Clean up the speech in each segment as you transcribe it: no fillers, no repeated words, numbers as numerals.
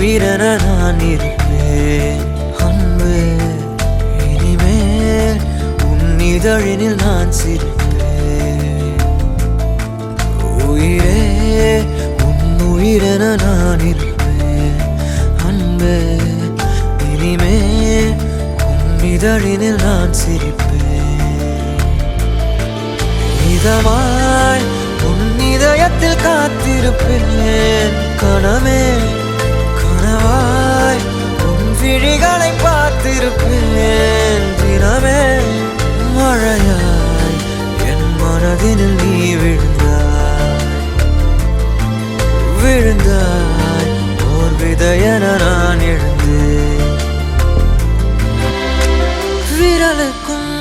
உயிரென நான் இருப்பேன் அன்பே. இனிமேல் உன் இதழினில் நான் சிரிப்பேன் உயிரே. உன் உயிரென நான் இருப்பேன் அன்பே. இனிமேல் உன் இதழினில் நான் சிரிப்பேன் இதமாய். உன் இதயத்தில் காத்திருப்பேன் கனவே. கனவாய் உன் விழிகளை பார்த்திருப்பேன் தினமே. மழையாய் என் மனதினில் நீ விழுந்தாய் ஓர் விதையென நான் எழுந்தேன். விரலுக்கும்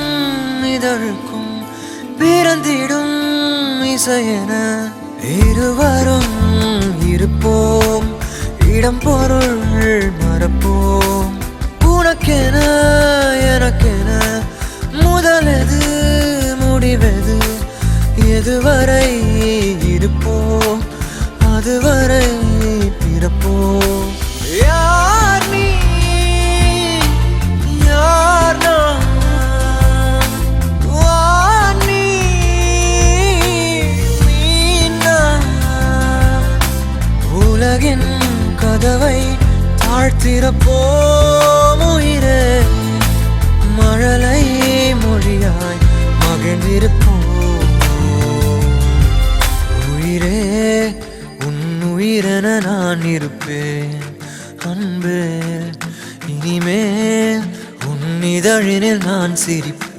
இதழுக்கும் பிறந்திடும் இசையென இருவரும் இருப்போம். இடம் பொருள் மறப்போம். உனக்கென எனக்கென முதலெது முடிவெது? எதுவரை இருப்போம் அதுவரை பிறப்போம். யார் நீ யார் நான்? வானி நீ உலகின் கதவை தாழ்த்திறப்போம் உயிரே. மழலை மொழியாய் மகிழ்ந்திருப்போம் உயிரே. உன் உயிரென நான் இருப்பேன் அன்பே. இனிமேல் உன் இதழினில் நான் சிரிப்பேன்.